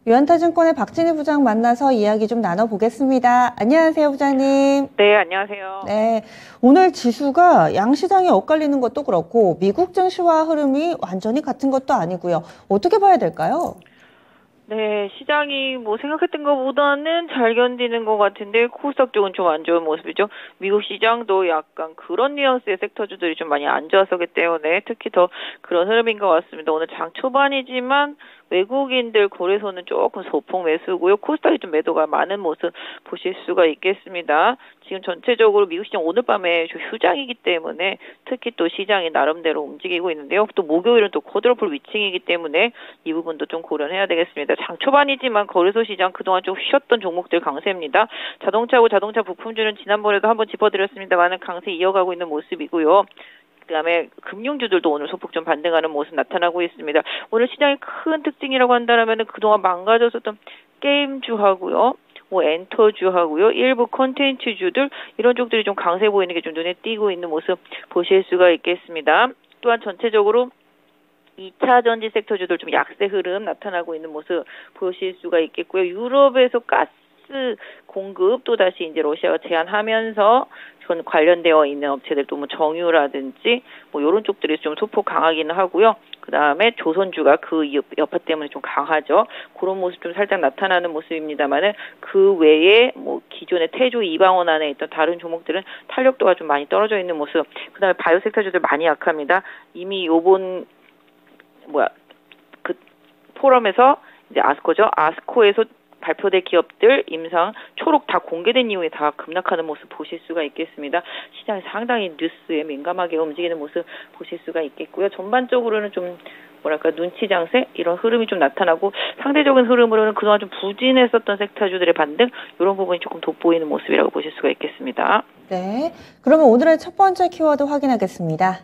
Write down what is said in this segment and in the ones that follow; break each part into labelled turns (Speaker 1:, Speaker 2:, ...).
Speaker 1: 유한타증권의 박진희 부장 만나서 이야기 좀 나눠보겠습니다. 안녕하세요, 부장님.
Speaker 2: 네, 안녕하세요.
Speaker 1: 네, 오늘 지수가 양시장이 엇갈리는 것도 그렇고 미국 증시와 흐름이 완전히 같은 것도 아니고요. 어떻게 봐야 될까요?
Speaker 2: 네, 시장이 생각했던 것보다는 잘 견디는 것 같은데 코스닥 쪽은 좀 안 좋은 모습이죠. 미국 시장도 약간 그런 뉘앙스의 섹터주들이 좀 많이 안 좋았었기 때문에 특히 더 그런 흐름인 것 같습니다. 오늘 장 초반이지만 외국인들 거래소는 조금 소폭 매수고요. 코스닥이 좀 매도가 많은 모습 보실 수가 있겠습니다. 지금 전체적으로 미국 시장 오늘 밤에 휴장이기 때문에 특히 또 시장이 나름대로 움직이고 있는데요. 또 목요일은 또 쿼드러플 위층이기 때문에 이 부분도 좀 고려해야 되겠습니다. 장 초반이지만 거래소 시장 그동안 좀 쉬었던 종목들 강세입니다. 자동차하고 자동차 부품주는 지난번에도 한번 짚어드렸습니다만 강세 이어가고 있는 모습이고요. 그다음에 금융주들도 오늘 소폭 좀 반등하는 모습 나타나고 있습니다. 오늘 시장의 큰 특징이라고 한다면 그동안 망가졌었던 게임주하고요. 엔터주하고요. 일부 콘텐츠주들 이런 쪽들이 좀 강세 보이는 게 좀 눈에 띄고 있는 모습 보실 수가 있겠습니다. 또한 전체적으로 2차 전지 섹터주들 좀 약세 흐름 나타나고 있는 모습 보실 수가 있겠고요. 유럽에서 가스 공급 또다시 이제 러시아가 제한하면서 관련되어 있는 업체들도 정유라든지 이런 쪽들이 좀 소폭 강하기는 하고요. 그 다음에 조선주가 그 여파 때문에 좀 강하죠. 그런 모습 좀 살짝 나타나는 모습입니다만은 그 외에 기존의 태조 이방원 안에 있던 다른 종목들은 탄력도가 좀 많이 떨어져 있는 모습. 그 다음에 바이오 섹터주들 많이 약합니다. 이미 요번 그 포럼에서 이제 아스코에서 발표될 기업들 임상 초록 다 공개된 이후에 다 급락하는 모습 보실 수가 있겠습니다. 시장이 상당히 뉴스에 민감하게 움직이는 모습 보실 수가 있겠고요. 전반적으로는 좀 눈치 장세 이런 흐름이 좀 나타나고 상대적인 흐름으로는 그동안 좀 부진했었던 섹터주들의 반등 이런 부분이 조금 돋보이는 모습이라고 보실 수가 있겠습니다.
Speaker 1: 네, 그러면 오늘의 첫 번째 키워드 확인하겠습니다.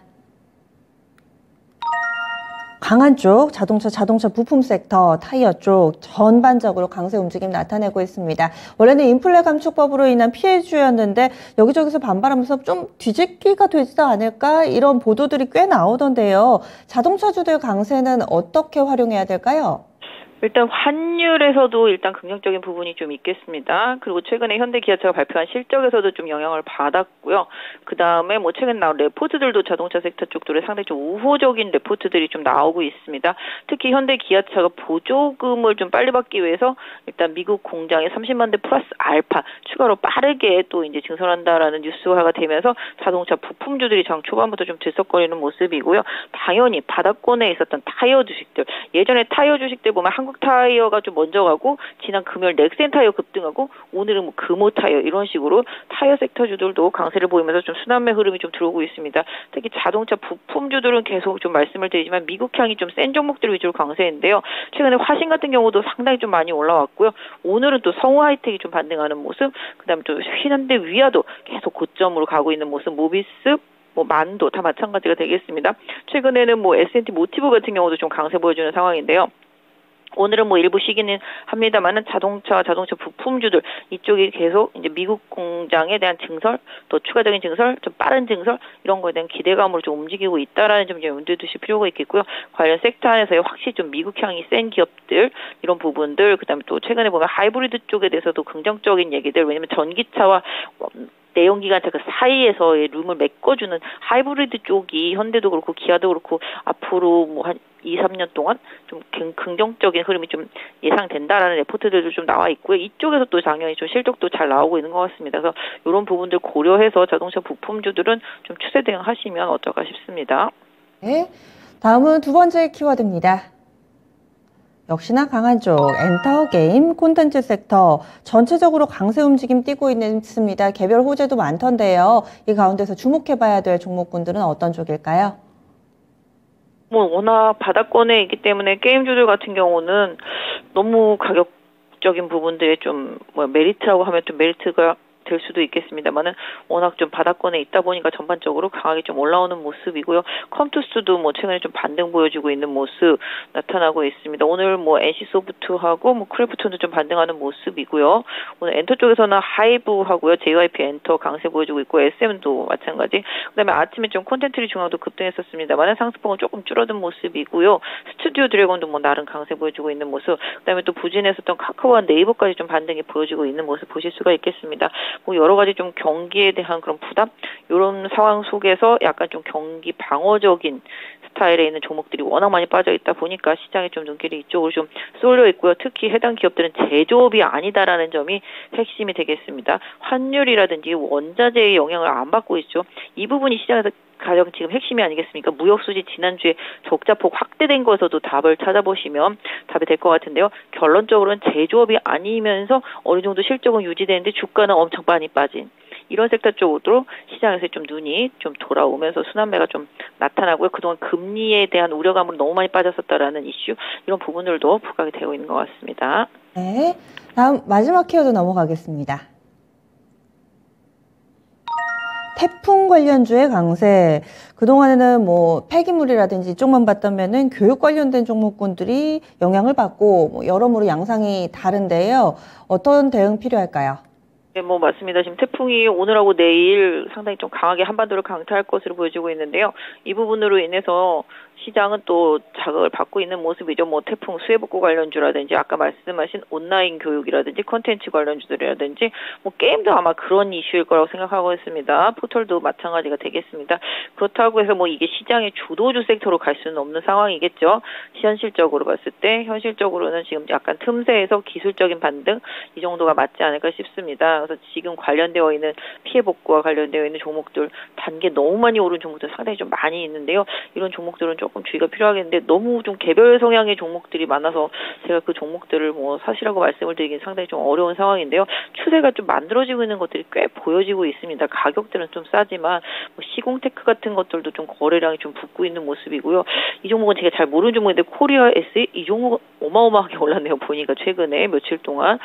Speaker 1: 강한 쪽, 자동차 부품 섹터, 타이어 쪽 전반적으로 강세 움직임 나타내고 있습니다. 원래는 인플레 감축법으로 인한 피해주였는데 여기저기서 반발하면서 좀 뒤집기가 되지도 않을까 이런 보도들이 꽤 나오던데요. 자동차주들 강세는 어떻게 활용해야 될까요?
Speaker 2: 일단 환율에서도 일단 긍정적인 부분이 좀 있겠습니다. 그리고 최근에 현대기아차가 발표한 실적에서도 좀 영향을 받았고요. 그 다음에 최근 나온 레포트들도 자동차 섹터 쪽들에 상당히 좀 우호적인 레포트들이 좀 나오고 있습니다. 특히 현대기아차가 보조금을 좀 빨리 받기 위해서 일단 미국 공장에 30만 대 플러스 알파 추가로 빠르게 또 이제 증설한다라는 뉴스화가 되면서 자동차 부품주들이 장 초반부터 좀 들썩거리는 모습이고요. 당연히 바닥권에 있었던 타이어 주식들, 예전에 타이어 주식들 보면 한국 타이어가 좀 먼저 가고 지난 금요일 넥센 타이어 급등하고 오늘은 금호 타이어 이런 식으로 타이어 섹터주들도 강세를 보이면서 좀 순환매 흐름이 좀 들어오고 있습니다. 특히 자동차 부품주들은 계속 좀 말씀을 드리지만 미국향이 좀 센 종목들 위주로 강세인데요. 최근에 화신 같은 경우도 상당히 좀 많이 올라왔고요. 오늘은 또 성우 하이텍이 좀 반등하는 모습, 그다음에 또 휘난데 위아도 계속 고점으로 가고 있는 모습, 모비스 만도 다 마찬가지가 되겠습니다. 최근에는 S&T 모티브 같은 경우도 좀 강세 보여주는 상황인데요. 오늘은 일부 쉬기는 합니다만은 자동차 부품주들 이쪽이 계속 이제 미국 공장에 대한 증설, 또 추가적인 증설, 좀 빠른 증설 이런 거에 대한 기대감으로 좀 움직이고 있다라는 점 염두에 두실 필요가 있겠고요. 관련 섹터 안에서의 확실히 좀 미국향이 센 기업들 이런 부분들, 그다음에 또 최근에 보면 하이브리드 쪽에 대해서도 긍정적인 얘기들, 왜냐면 전기차와 내연기관차 그 사이에서의 룸을 메꿔주는 하이브리드 쪽이 현대도 그렇고 기아도 그렇고 앞으로 한 2, 3년 동안 좀 긍정적인 흐름이 좀 예상된다라는 레포트들도 좀 나와 있고요. 이쪽에서 또 당연히 좀 실적도 잘 나오고 있는 것 같습니다. 그래서 이런 부분들 고려해서 자동차 부품주들은 좀 추세 대응하시면 어떨까 싶습니다.
Speaker 1: 네, 다음은 두 번째 키워드입니다. 역시나 강한 쪽, 엔터, 게임, 콘텐츠 섹터 전체적으로 강세 움직임 띄고 있습니다. 개별 호재도 많던데요. 이 가운데서 주목해봐야 될 종목군들은 어떤 쪽일까요?
Speaker 2: 워낙 바닥권에 있기 때문에 게임주들 같은 경우는 너무 가격적인 부분들에 좀 메리트라고 하면 좀 메리트가 될 수도 있겠습니다만은 워낙 좀 바닥권에 있다 보니까 전반적으로 강하게 좀 올라오는 모습이고요. 컴투스도 뭐 최근에 좀 반등 보여주고 있는 모습 나타나고 있습니다. 오늘 뭐 NC소프트하고 뭐 크래프톤도 좀 반등하는 모습이고요. 오늘 엔터 쪽에서는 하이브하고요. JYP 엔터 강세 보여주고 있고 SM도 마찬가지. 그다음에 아침에 좀 콘텐츠리 중앙도 급등했었습니다만 상승폭은 조금 줄어든 모습이고요. 스튜디오 드래곤도 뭐 나름 강세 보여주고 있는 모습. 그다음에 또 부진했었던 카카오와 네이버까지 좀 반등이 보여지고 있는 모습 보실 수가 있겠습니다. 뭐 여러 가지 좀 경기에 대한 그런 부담 이런 상황 속에서 약간 좀 경기 방어적인 스타일에 있는 종목들이 워낙 많이 빠져 있다 보니까 시장에 좀 눈길이 이쪽으로 좀 쏠려 있고요. 특히 해당 기업들은 제조업이 아니다라는 점이 핵심이 되겠습니다. 환율이라든지 원자재의 영향을 안 받고 있죠. 이 부분이 시장에서 가장 지금 핵심이 아니겠습니까? 무역수지 지난주에 적자폭 확대된 것에서도 답을 찾아보시면 답이 될 것 같은데요. 결론적으로는 제조업이 아니면서 어느 정도 실적은 유지되는데 주가는 엄청 많이 빠진 이런 섹터 쪽으로 시장에서 좀 눈이 좀 돌아오면서 순환매가 좀 나타나고요. 그동안 금리에 대한 우려감으로 너무 많이 빠졌었다라는 이슈 이런 부분들도 부각이 되고 있는 것 같습니다.
Speaker 1: 네, 다음 마지막 키워드 넘어가겠습니다. 태풍 관련주의 강세. 그동안에는 뭐 폐기물이라든지 이쪽만 봤다면은 교육 관련된 종목군들이 영향을 받고 뭐 여러모로 양상이 다른데요. 어떤 대응 필요할까요?
Speaker 2: 네, 뭐 맞습니다. 지금 태풍이 오늘하고 내일 상당히 좀 강하게 한반도를 강타할 것으로 보여지고 있는데요. 이 부분으로 인해서 시장은 또 자극을 받고 있는 모습이죠. 뭐 태풍 수해복구 관련주라든지 아까 말씀하신 온라인 교육이라든지 콘텐츠 관련주들이라든지 뭐 게임도 아마 그런 이슈일 거라고 생각하고 있습니다. 포털도 마찬가지가 되겠습니다. 그렇다고 해서 뭐 이게 시장의 주도주 섹터로 갈 수는 없는 상황이겠죠. 현실적으로 봤을 때 현실적으로는 지금 약간 틈새에서 기술적인 반등 이 정도가 맞지 않을까 싶습니다. 그래서 지금 관련되어 있는 피해 복구와 관련되어 있는 종목들 단계 너무 많이 오른 종목들 상당히 좀 많이 있는데요. 이런 종목들은 조금 주의가 필요하겠는데 너무 좀 개별 성향의 종목들이 많아서 제가 그 종목들을 뭐 사시라고 말씀을 드리긴 상당히 좀 어려운 상황인데요. 추세가 좀 만들어지고 있는 것들이 꽤 보여지고 있습니다. 가격들은 좀 싸지만 뭐 시공테크 같은 것들도 좀 거래량이 좀 붙고 있는 모습이고요. 이 종목은 제가 잘 모르는 종목인데 코리아 SE 이 종목 어마어마하게 올랐네요. 보니까 최근에 며칠 동안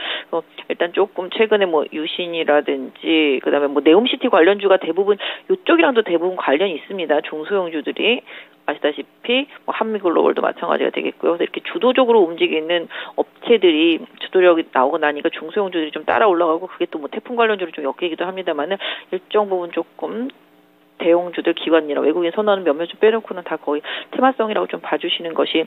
Speaker 2: 일단 조금 최근에 뭐 유신이라든지 그다음에 뭐 네옴시티 관련주가 대부분 이쪽이랑도 대부분 관련이 있습니다. 중소형주들이 아시다시피 뭐 한미글로벌도 마찬가지가 되겠고요. 그래서 이렇게 주도적으로 움직이는 업체들이 주도력이 나오고 나니까 중소형주들이 좀 따라 올라가고 그게 또 뭐 태풍 관련주로 좀 엮이기도 합니다만은 일정 부분 조금 대형주들 기관이나 외국인 선호하는 몇몇 좀 빼놓고는 다 거의 테마성이라고 좀 봐주시는 것이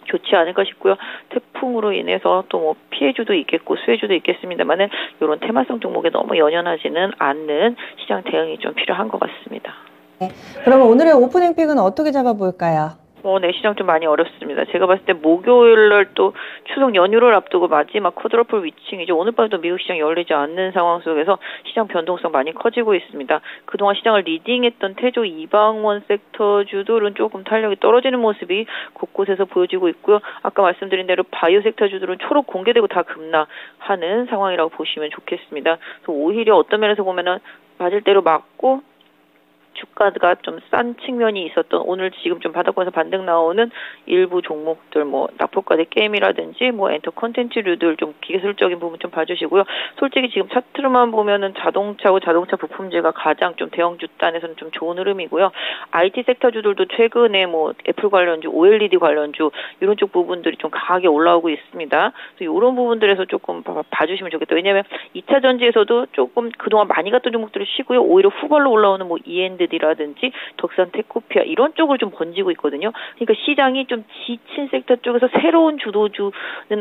Speaker 2: 좋지 않을까 싶고요. 태풍으로 인해서 또 뭐 피해주도 있겠고 수해주도 있겠습니다만은 이런 테마성 종목에 너무 연연하지는 않는 시장 대응이 좀 필요한 것 같습니다.
Speaker 1: 네, 그러면 오늘의 오프닝 픽은 어떻게 잡아볼까요?
Speaker 2: 네, 시장 좀 많이 어렵습니다. 제가 봤을 때 목요일날 또 추석 연휴를 앞두고 마지막 쿼드러플 위칭이죠. 오늘 밤에도 미국 시장 열리지 않는 상황 속에서 시장 변동성 많이 커지고 있습니다. 그동안 시장을 리딩했던 태조 이방원 섹터주들은 조금 탄력이 떨어지는 모습이 곳곳에서 보여지고 있고요. 아까 말씀드린 대로 바이오 섹터주들은 초록 공개되고 다 급락하는 상황이라고 보시면 좋겠습니다. 그래서 오히려 어떤 면에서 보면은 맞을 대로 맞고 주가가 좀 싼 측면이 있었던 오늘 지금 좀 바닥권에서 반등 나오는 일부 종목들 뭐 낙폭과대 게임이라든지 뭐 엔터 콘텐츠류들 좀 기술적인 부분 좀 봐주시고요. 솔직히 지금 차트로만 보면은 자동차고 자동차 부품주가 가장 좀 대형주 단에서는 좀 좋은 흐름이고요. IT 섹터주들도 최근에 뭐 애플 관련주, OLED 관련주 이런 쪽 부분들이 좀 강하게 올라오고 있습니다. 그래서 이런 부분들에서 조금 봐주시면 좋겠다. 왜냐하면 2차 전지에서도 조금 그동안 많이 갔던 종목들을 쉬고요. 오히려 후발로 올라오는 뭐 END라든지 덕산 테코피아 이런 쪽으로 좀 번지고 있거든요. 그러니까 시장이 좀 지친 섹터 쪽에서 새로운 주도주는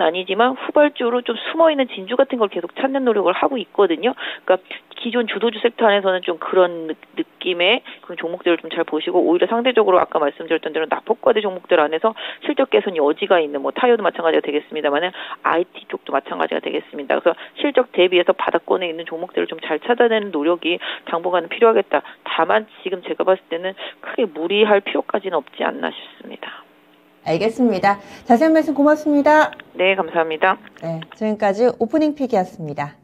Speaker 2: 아니지만 후발주로 좀 숨어있는 진주 같은 걸 계속 찾는 노력을 하고 있거든요. 그러니까 기존 주도주 섹터 안에서는 좀 그런 느낌의 그런 종목들을 좀 잘 보시고 오히려 상대적으로 아까 말씀드렸던 대로 낙폭과대 종목들 안에서 실적 개선 여지가 있는 뭐 타이어도 마찬가지가 되겠습니다만은 IT 쪽도 마찬가지가 되겠습니다. 그래서 실적 대비해서 바닥권에 있는 종목들을 좀 잘 찾아내는 노력이 당분간은 필요하겠다. 다만 지금 제가 봤을 때는 크게 무리할 필요까지는 없지 않나 싶습니다.
Speaker 1: 알겠습니다. 자세한 말씀 고맙습니다.
Speaker 2: 네, 감사합니다.
Speaker 1: 네, 지금까지 오프닝 픽이었습니다.